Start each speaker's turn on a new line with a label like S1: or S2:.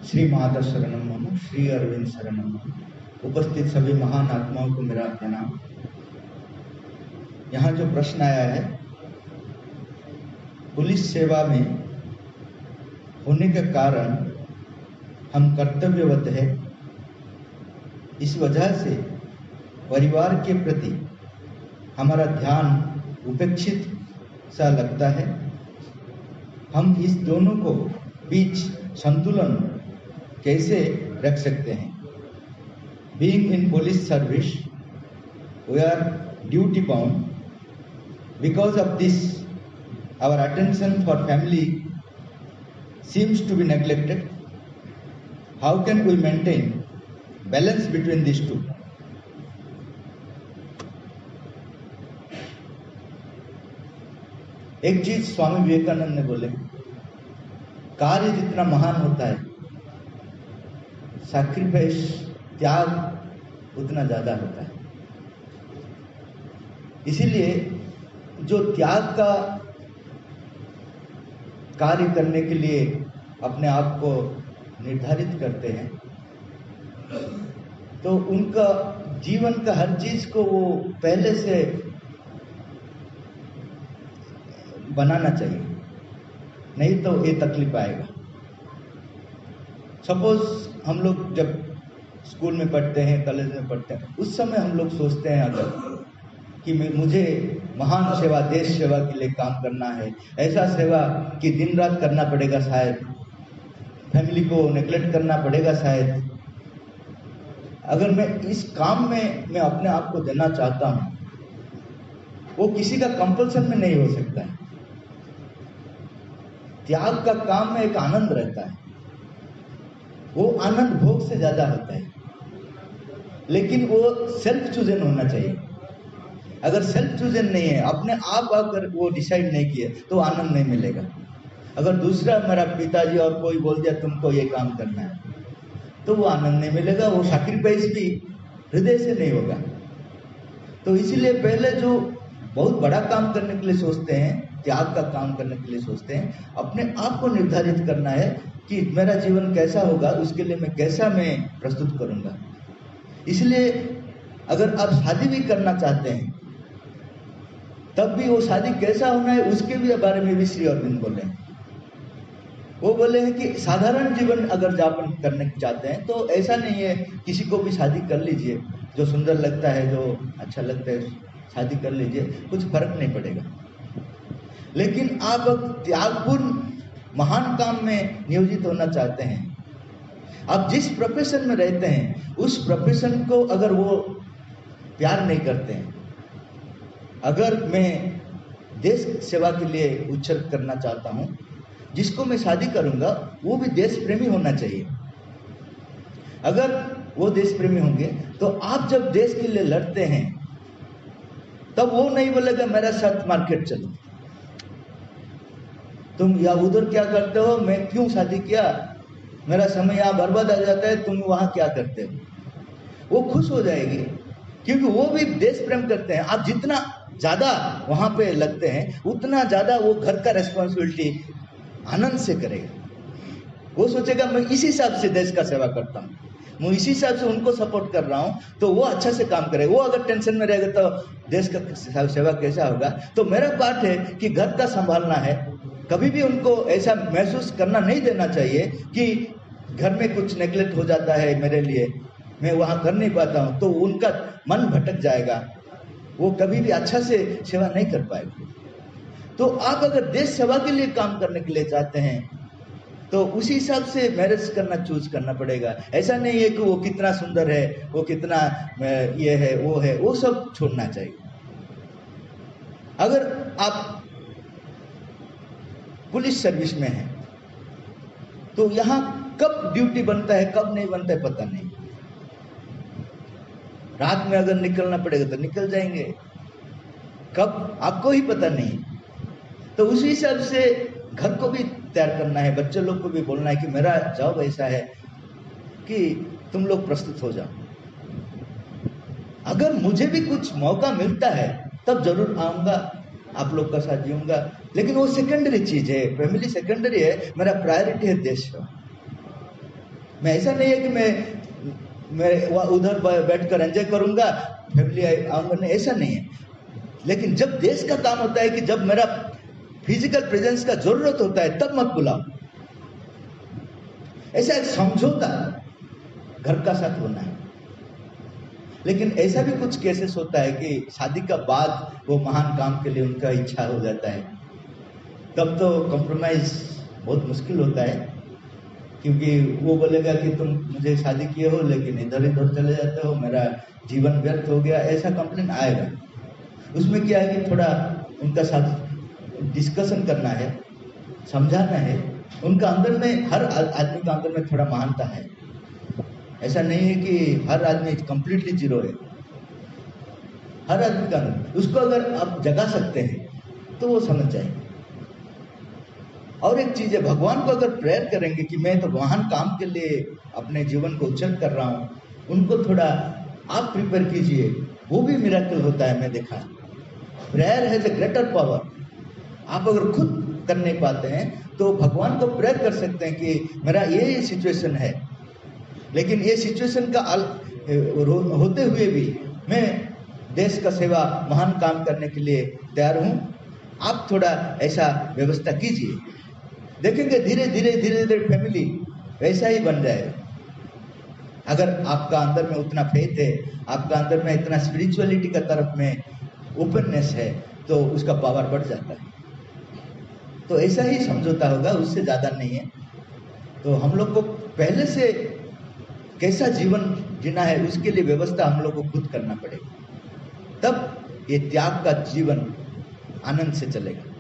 S1: श्री माता शरणम मम, श्री अरविंद शरणम मम। उपस्थित सभी महान आत्माओं को मेरा प्रणाम। यहाँ जो प्रश्न आया है, पुलिस सेवा में होने के कारण हम कर्तव्यवत है, इस वजह से परिवार के प्रति हमारा ध्यान उपेक्षित सा लगता है। हम इस दोनों को बीच संतुलन कैसे रख सकते हैं? Being in police service, we are duty bound. Because of this, our attention for family seems to be neglected. How can we maintain balance between these two? एक चीज स्वामी विवेकानंद ने बोले, कार्य जितना महान होता है, सैक्रिफाइस, त्याग उतना ज्यादा होता है। इसीलिए जो त्याग का कार्य करने के लिए अपने आप को निर्धारित करते हैं, तो उनका जीवन का हर चीज को वो पहले से बनाना चाहिए, नहीं तो ये तकलीफ आएगा। सपोज हम लोग जब स्कूल में पढ़ते हैं, कॉलेज में पढ़ते हैं, उस समय हम लोग सोचते हैं अगर कि मुझे महान सेवा, देश सेवा के लिए काम करना है, ऐसा सेवा कि दिन रात करना पड़ेगा, शायद फैमिली को नेग्लेक्ट करना पड़ेगा शायद। अगर मैं इस काम में मैं अपने आप को देना चाहता हूँ, वो किसी का कंपल्सन में नहीं हो सकता है। त्याग का काम में एक आनंद रहता है, वो आनंद भोग से ज्यादा होता है, लेकिन वो सेल्फ चूजन होना चाहिए। अगर सेल्फ चूजन नहीं है, अपने आप अगर वो डिसाइड नहीं किए, तो आनंद नहीं मिलेगा। अगर दूसरा मेरा पिताजी और कोई बोल दिया तुमको ये काम करना है, तो वो आनंद नहीं मिलेगा, वो सैक्रिफाइस भी हृदय से नहीं होगा। तो इसीलिए पहले जो बहुत बड़ा काम करने के लिए सोचते हैं, त्याग का काम करने के लिए सोचते हैं, अपने आप को निर्धारित करना है कि मेरा जीवन कैसा होगा, उसके लिए मैं कैसा प्रस्तुत करूंगा। इसलिए अगर आप शादी भी करना चाहते हैं, तब भी वो शादी कैसा होना है उसके भी बारे में भी श्री अरविंद बोले। वो बोले हैं कि साधारण जीवन अगर यापन करने चाहते हैं तो ऐसा नहीं है, किसी को भी शादी कर लीजिए, जो सुंदर लगता है, जो अच्छा लगता है, शादी कर लीजिए, कुछ फर्क नहीं पड़ेगा। लेकिन आप त्यागपूर्ण महान काम में नियोजित होना चाहते हैं, आप जिस प्रोफेशन में रहते हैं उस प्रोफेशन को अगर वो प्यार नहीं करते हैं, अगर मैं देश सेवा के लिए उत्सर्ग करना चाहता हूं, जिसको मैं शादी करूंगा वो भी देश प्रेमी होना चाहिए। अगर वो देश प्रेमी होंगे तो आप जब देश के लिए लड़ते हैं, तब वो नहीं बोलेगा मेरा साथ मार्केट चलो, तुम या उधर क्या करते हो, मैं क्यों शादी किया, मेरा समय यहाँ बर्बाद आ जाता है, तुम वहां क्या करते हो। वो खुश हो जाएगी, क्योंकि वो भी देश प्रेम करते हैं। आप जितना ज्यादा वहां पे लगते हैं, उतना ज्यादा वो घर का रेस्पॉन्सिबिलिटी आनंद से करेगा। वो सोचेगा मैं इसी हिसाब से देश का सेवा करता हूँ, मैं इसी हिसाब से उनको सपोर्ट कर रहा हूँ, तो वो अच्छा से काम करेगा। वो अगर टेंशन में रहेगा तो देश का सेवा कैसा होगा। तो मेरा पार्ट है कि घर का संभालना है, कभी भी उनको ऐसा महसूस करना नहीं देना चाहिए कि घर में कुछ नेग्लेक्ट हो जाता है मेरे लिए, मैं वहां कर नहीं पाता हूं, तो उनका मन भटक जाएगा, वो कभी भी अच्छा से सेवा नहीं कर पाएगा। तो आप अगर देश सेवा के लिए काम करने के लिए चाहते हैं, तो उसी हिसाब से मैरिज करना चूज करना पड़ेगा। ऐसा नहीं है कि वो कितना सुंदर है, वो कितना ये है, वो सब छोड़ना चाहिए। अगर आप पुलिस सर्विस में है, तो यहाँ कब ड्यूटी बनता है, कब नहीं बनता है, पता नहीं। रात में अगर निकलना पड़ेगा तो निकल जाएंगे, कब आपको ही पता नहीं। तो उसी हिसाब से घर को भी तैयार करना है, बच्चे लोग को भी बोलना है कि मेरा जॉब ऐसा है कि तुम लोग प्रस्तुत हो जाओ। अगर मुझे भी कुछ मौका मिलता है तब जरूर आऊंगा, आप लोग का साथ जीऊंगा, लेकिन वो सेकेंडरी चीज है, फैमिली सेकेंडरी है, मेरा प्रायोरिटी है देश सेवा। मैं ऐसा नहीं है कि मैं उधर बैठकर एंजॉय करूंगा, फैमिली आऊंगा, नहीं, ऐसा नहीं है। लेकिन जब देश का काम होता है कि जब मेरा फिजिकल प्रेजेंस का जरूरत होता है तब मत बुलाओ। ऐसा एक समझौता घर का साथ होना है। लेकिन ऐसा भी कुछ केसेस होता है कि शादी का बाद वो महान काम के लिए उनका इच्छा हो जाता है, तब तो कॉम्प्रोमाइज बहुत मुश्किल होता है, क्योंकि वो बोलेगा कि तुम मुझे शादी किए हो लेकिन इधर इधर चले जाते हो, मेरा जीवन व्यर्थ हो गया, ऐसा कंप्लेन आएगा। उसमें क्या है कि थोड़ा उनका साथ डिस्कशन करना है, समझाना है। उनका अंदर में, हर आदमी का अंदर में थोड़ा महानता है। ऐसा नहीं है कि हर आदमी कंप्लीटली जीरो है। हर आदमी का अंदर, उसको अगर आप जगा सकते हैं तो वो समझ जाएंगे। और एक चीज है, भगवान को अगर प्रेयर करेंगे कि मैं तो महान काम के लिए अपने जीवन को उच्चत कर रहा हूँ, उनको थोड़ा आप प्रिपेयर कीजिए, वो भी मिरेकल होता है। मैं देखा, prayer has a greater power. आप अगर खुद कर नहीं पाते हैं तो भगवान को प्रेयर कर सकते हैं कि मेरा ये सिचुएशन है, लेकिन ये सिचुएशन का होते हुए भी मैं देश का सेवा, महान काम करने के लिए तैयार हूँ। आप थोड़ा ऐसा व्यवस्था कीजिए, देखेंगे धीरे धीरे धीरे धीरे फैमिली वैसा ही बन जाएगा। अगर आपका अंदर में उतना फेथ है, आपका अंदर में इतना स्पिरिचुअलिटी का तरफ में ओपननेस है, तो उसका पावर बढ़ जाता है। तो ऐसा ही समझौता होगा, उससे ज्यादा नहीं है। तो हम लोग को पहले से कैसा जीवन जीना है उसके लिए व्यवस्था हम लोग को खुद करना पड़ेगा, तब ये त्याग का जीवन आनंद से चलेगा।